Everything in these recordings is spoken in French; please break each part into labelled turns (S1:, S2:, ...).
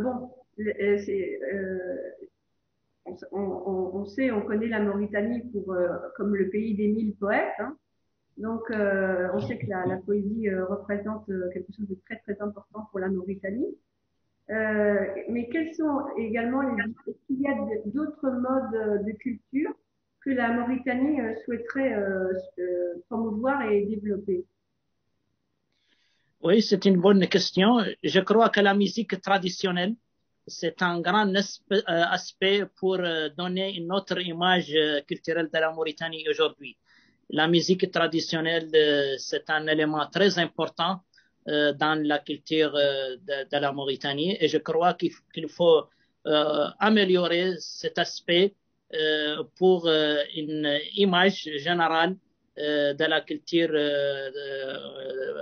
S1: bon, on sait, on connaît la Mauritanie pour comme le pays des mille poètes. Hein. Donc, on sait que la poésie représente quelque chose de très très important pour la Mauritanie. Mais quels sont également est-ce qu'il y a d'autres modes de culture que la Mauritanie souhaiterait promouvoir et développer?
S2: Oui, c'est une bonne question. Je crois que la musique traditionnelle, c'est un grand aspect pour donner une autre image culturelle de la Mauritanie aujourd'hui. La musique traditionnelle, c'est un élément très important dans la culture de la Mauritanie et je crois qu'il faut améliorer cet aspect pour une image générale de la culture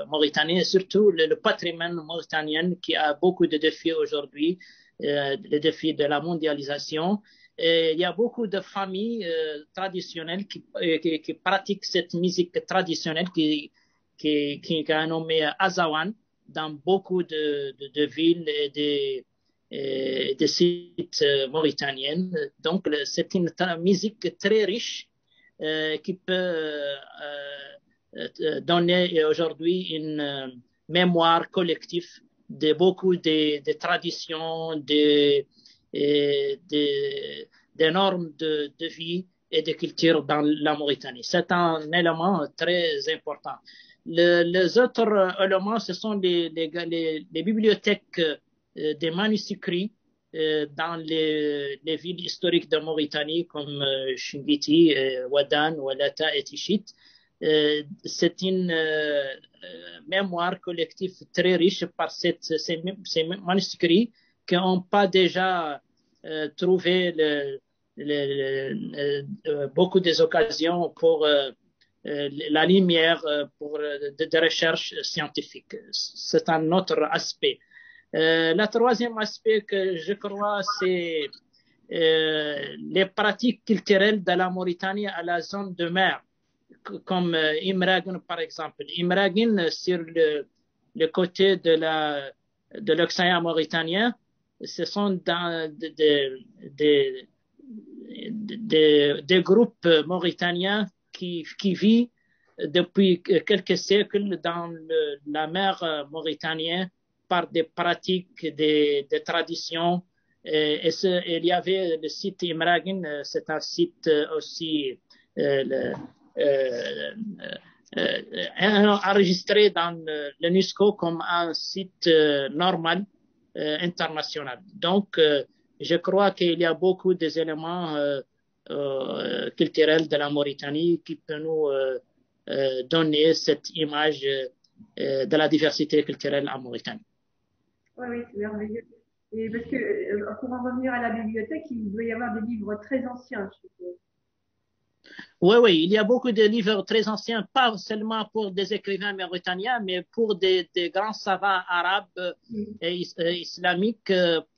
S2: mauritanienne et surtout le patrimoine mauritanien qui a beaucoup de défis aujourd'hui, les défis de la mondialisation. Et il y a beaucoup de familles traditionnelles qui pratiquent cette musique traditionnelle qui est nommée Azawan dans beaucoup de villes et des sites mauritaniens. Donc, c'est une musique très riche qui peut donner aujourd'hui une mémoire collective de beaucoup de traditions, des normes de vie et de culture dans la Mauritanie. C'est un élément très important. Les autres éléments, ce sont les bibliothèques des manuscrits dans les villes historiques de Mauritanie comme Chingiti, Ouadane, Oualata et Tichit. C'est une mémoire collective très riche par ces manuscrits qui n'ont pas déjà trouvé beaucoup des occasions pour la lumière pour de recherche scientifique. C'est un autre aspect. Le troisième aspect que je crois, c'est les pratiques culturelles de la Mauritanie à la zone de mer, comme Imragen par exemple. Imragen sur le côté de l'océan mauritanien, ce sont des groupes mauritaniens qui vivent depuis quelques siècles dans la mer mauritanienne par des pratiques, des traditions. Il y avait le site Imragen, c'est un site aussi enregistré dans l'UNESCO comme un site normal international. Donc, je crois qu'il y a beaucoup des éléments culturels de la Mauritanie qui peuvent nous donner cette image de la diversité culturelle en Mauritanie.
S1: Oui, oui, c'est merveilleux. Et parce que pour en revenir à la bibliothèque, il doit y avoir des livres très anciens, je suppose.
S2: Oui, oui, il y a beaucoup de livres très anciens, pas seulement pour des écrivains mauritaniens, mais pour des grands savants arabes et islamiques.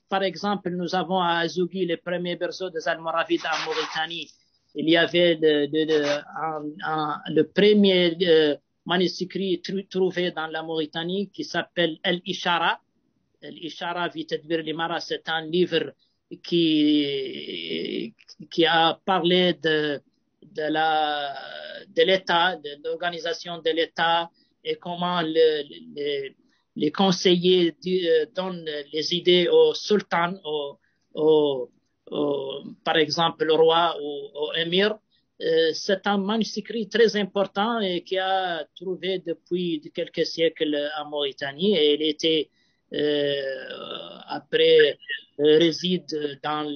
S2: Par exemple, nous avons à Azougui le premier berceau des Almoravides en Mauritanie. Il y avait le premier manuscrit trouvé dans la Mauritanie qui s'appelle El-Ishara. El-Ishara fi Tadbir al-Imara, c'est un livre qui a parlé de l'État, de l'organisation de l'État et comment les conseillers donnent les idées au sultan, par exemple au roi ou au émir. C'est un manuscrit très important et qui a trouvé depuis quelques siècles en Mauritanie et il était après réside dans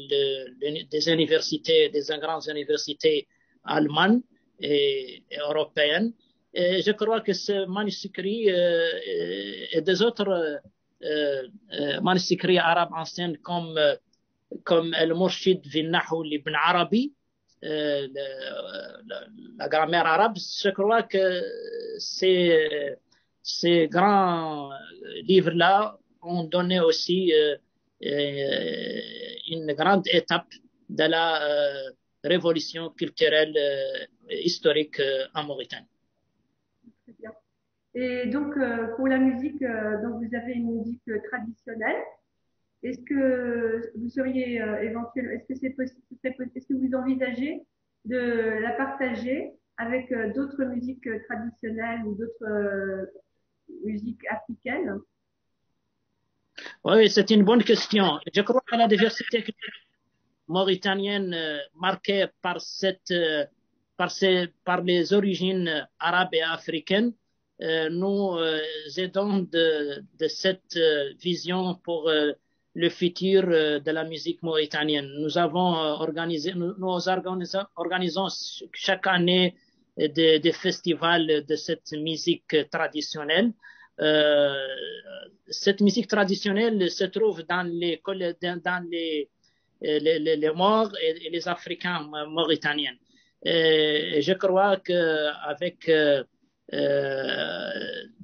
S2: des universités, des grandes universités allemandes et européennes. Et je crois que ce manuscrit et des autres manuscrits arabes anciens comme El-Murshid fi Nahu l'Ibn Arabi, la grammaire arabe, je crois que ces grands livres-là ont donné aussi une grande étape de la révolution culturelle historique en Mauritanie.
S1: Très bien. Et donc, pour la musique, donc vous avez une musique traditionnelle. est-ce que vous seriez éventuellement, est-ce que c'est possible, est-ce que vous envisagez de la partager avec d'autres musiques traditionnelles ou d'autres musiques africaines?
S2: Oui, c'est une bonne question. Je crois que la diversité mauritanienne marquée par par les origines arabes et africaines, nous aidons de cette vision pour le futur de la musique mauritanienne. Nous avons organisé, organisons chaque année des festivals de cette musique traditionnelle. Euh, cette musique traditionnelle se trouve dans les Maures et les Africains mauritaniens. Et je crois qu'avec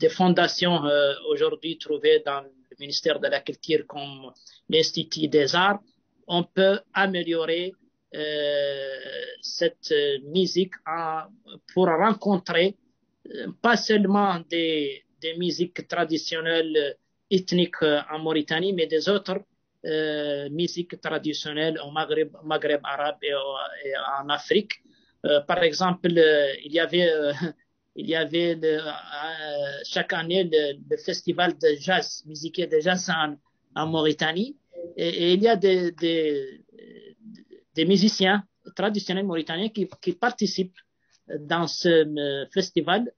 S2: des fondations aujourd'hui trouvées dans le ministère de la Culture comme l'Institut des Arts, on peut améliorer cette musique pour rencontrer pas seulement des musiques traditionnelles ethniques en Mauritanie, mais des autres musique traditionnelle au Maghreb arabe et en Afrique. Par exemple, il y avait chaque année le festival de jazz, musique de jazz en Mauritanie. Et il y a des musiciens traditionnels mauritaniens qui participent dans ce festival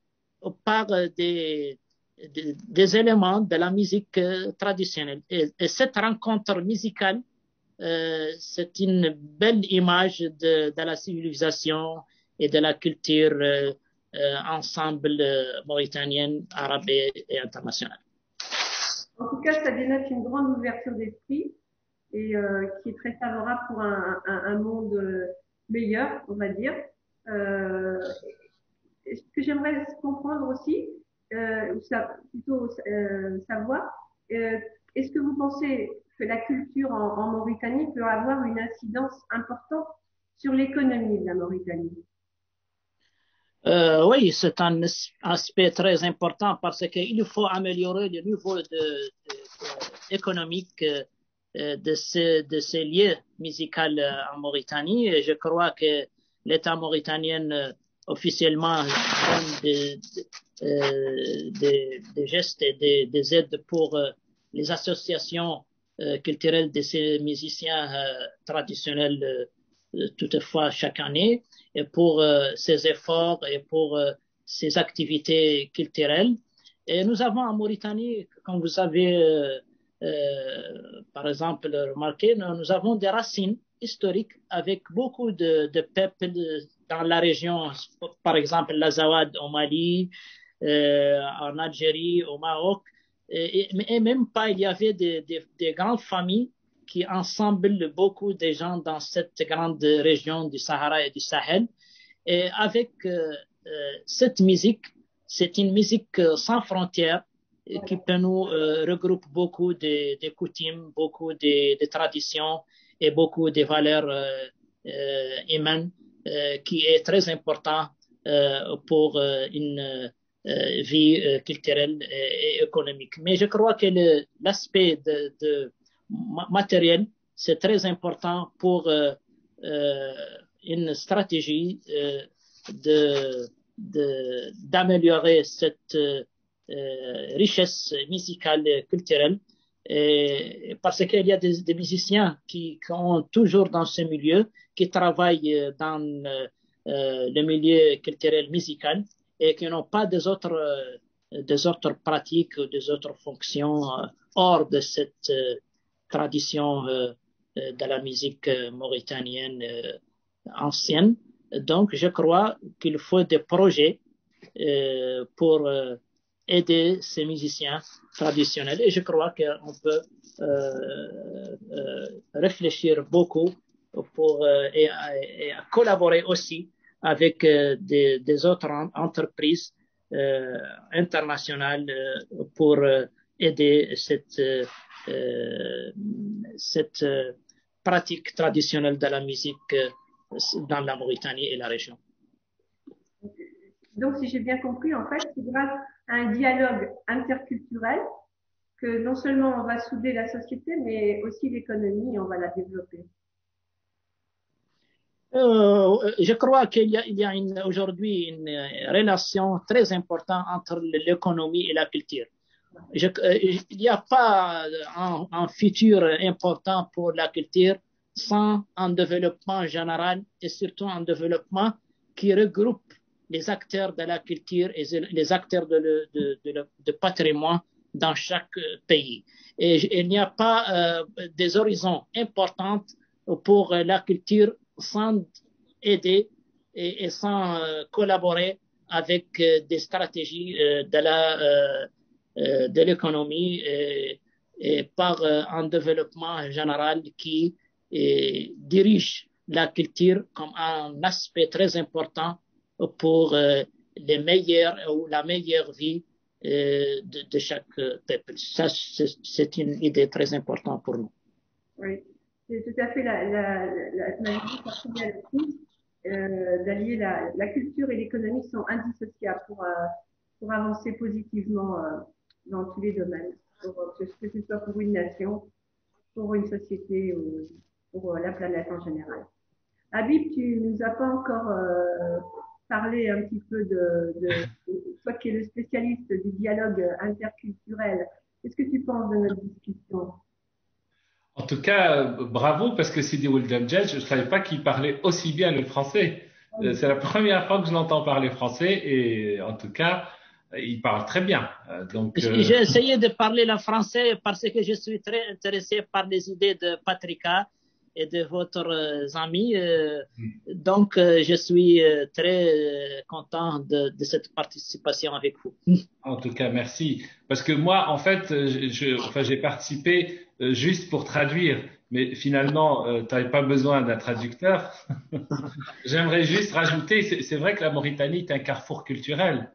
S2: par des éléments de la musique traditionnelle. Et cette rencontre musicale, c'est une belle image de la civilisation et de la culture ensemble mauritanienne, arabe et internationale.
S1: En tout cas, ça dénote une grande ouverture d'esprit et qui est très favorable pour un monde meilleur, on va dire. Ce que j'aimerais comprendre aussi, ou plutôt savoir, est-ce que vous pensez que la culture en Mauritanie peut avoir une incidence importante sur l'économie de la Mauritanie?
S2: Oui, c'est un aspect très important parce qu'il faut améliorer le niveau économique de ces lieux musicaux en Mauritanie. Et je crois que l'État mauritanien officiellement donne des gestes et des aides pour les associations culturelles de ces musiciens traditionnels toutefois chaque année et pour ses efforts et pour ses activités culturelles. Et nous avons en Mauritanie, comme vous avez par exemple remarqué, nous avons des racines historiques avec beaucoup de peuples dans la région, par exemple l'Azawad au Mali, en Algérie, au Maroc, et même pas, il y avait des grandes familles qui ensemble beaucoup de gens dans cette grande région du Sahara et du Sahel. Et avec cette musique, c'est une musique sans frontières qui peut nous regrouper beaucoup de coutumes, beaucoup de traditions et beaucoup de valeurs humaines qui est très important pour une vie culturelle et économique. Mais je crois que l'aspect de matériel, c'est très important pour une stratégie d'améliorer cette richesse musicale et culturelle. Et parce qu'il y a des musiciens qui ont toujours dans ce milieu, qui travaillent dans le milieu culturel musical et qui n'ont pas des autres pratiques ou des autres fonctions hors de cette tradition de la musique mauritanienne ancienne. Donc, je crois qu'il faut des projets pour aider ces musiciens traditionnels. Et je crois qu'on peut réfléchir beaucoup pour, et collaborer aussi avec des autres entreprises internationales pour aider cette pratique traditionnelle de la musique dans la Mauritanie et la région.
S1: Donc, si j'ai bien compris, en fait, c'est grâce à un dialogue interculturel que non seulement on va souder la société, mais aussi l'économie, on va la développer.
S2: Je crois il y a aujourd'hui une relation très importante entre l'économie et la culture. Il n'y a pas un futur important pour la culture sans un développement général et surtout un développement qui regroupe les acteurs de la culture et les acteurs de patrimoine dans chaque pays. Et il n'y a pas des horizons importants pour la culture sans aider et sans collaborer avec des stratégies de l'économie et par un développement général qui dirige la culture comme un aspect très important pour les meilleures ou la meilleure vie de chaque peuple. Ça, c'est une idée très importante pour nous.
S1: Oui, c'est tout à fait ma vision personnelle aussi, d'allier la culture et l'économie sont indissociables pour avancer positivement dans tous les domaines, que ce soit pour une nation, pour une société ou pour la planète en général. Habib, tu nous as pas encore parlé un petit peu toi qui es le spécialiste du dialogue interculturel. Qu'est-ce que tu penses de notre discussion?
S3: En tout cas, bravo, parce que Sidi Ould Amjad, je ne savais pas qu'il parlait aussi bien le français. C'est la première fois que je l'entends parler français et en tout cas, il parle très bien.
S2: J'ai essayé de parler le français parce que je suis très intéressé par les idées de Patrika et de votre ami. Donc, je suis très content de cette participation avec vous.
S3: En tout cas, merci. Parce que moi, en fait, j'ai participé juste pour traduire, mais finalement, tu n'avais pas besoin d'un traducteur. J'aimerais juste rajouter, c'est vrai que la Mauritanie est un carrefour culturel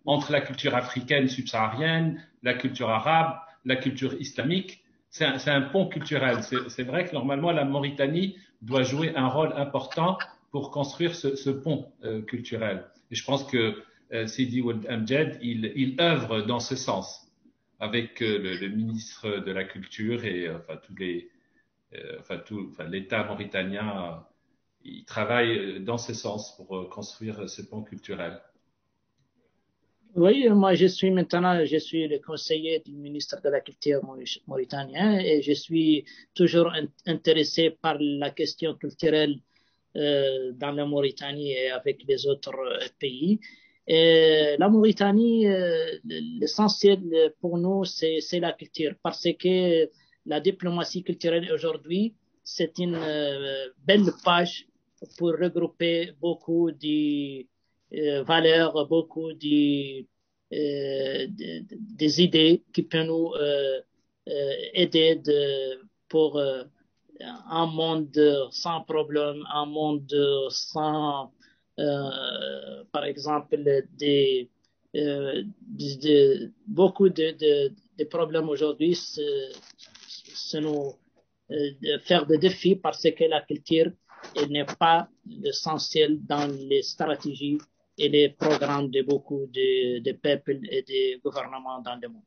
S3: entre la culture africaine subsaharienne, la culture arabe, la culture islamique. C'est un pont culturel. C'est vrai que normalement, la Mauritanie doit jouer un rôle important pour construire ce pont culturel. Et je pense que Sidi Ould Amjad, il œuvre dans ce sens avec le ministre de la Culture et l'État mauritanien. Il travaille dans ce sens pour construire ce pont culturel.
S2: Oui, moi je suis le conseiller du ministre de la Culture mauritanien et je suis toujours intéressé par la question culturelle dans la Mauritanie et avec les autres pays. Et la Mauritanie, l'essentiel pour nous, c'est la culture parce que la diplomatie culturelle aujourd'hui, c'est une belle page pour regrouper beaucoup de valeurs, beaucoup des idées qui peuvent nous aider pour un monde sans problème, un monde sans, par exemple, beaucoup de problèmes aujourd'hui, c'est nous de faire des défis parce que la culture n'est pas l'essentiel dans les stratégies et les programmes de beaucoup de peuples et de gouvernements dans le monde.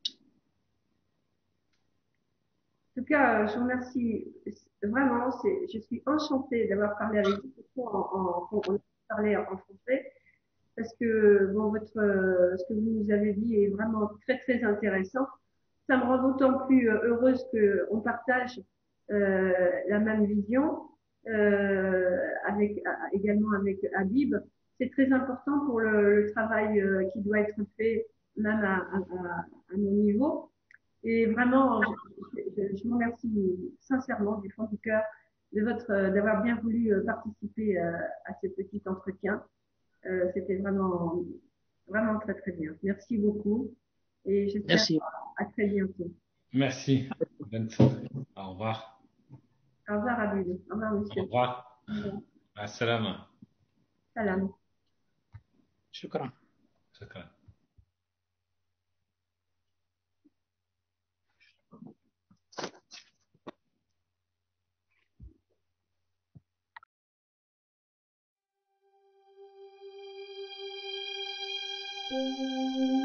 S1: En tout cas, je vous remercie vraiment. Je suis enchantée d'avoir parlé avec vous. On a parlé en français parce que bon, ce que vous nous avez dit est vraiment très très intéressant. Ça me rend d'autant plus heureuse qu'on partage la même vision également avec Habib. C'est très important pour le travail qui doit être fait même à mon niveau. Et vraiment, je vous remercie sincèrement du fond du cœur d'avoir bien voulu participer à ce petit entretien. C'était vraiment, vraiment très, très bien. Merci beaucoup et j'espère à très bientôt.
S3: Merci. Bonne soirée. Au revoir.
S1: Au revoir, Abid. Au revoir, monsieur.
S3: Au revoir. Assalam.
S1: Salam.
S2: Shukran.
S3: Shukran.
S1: Thank you.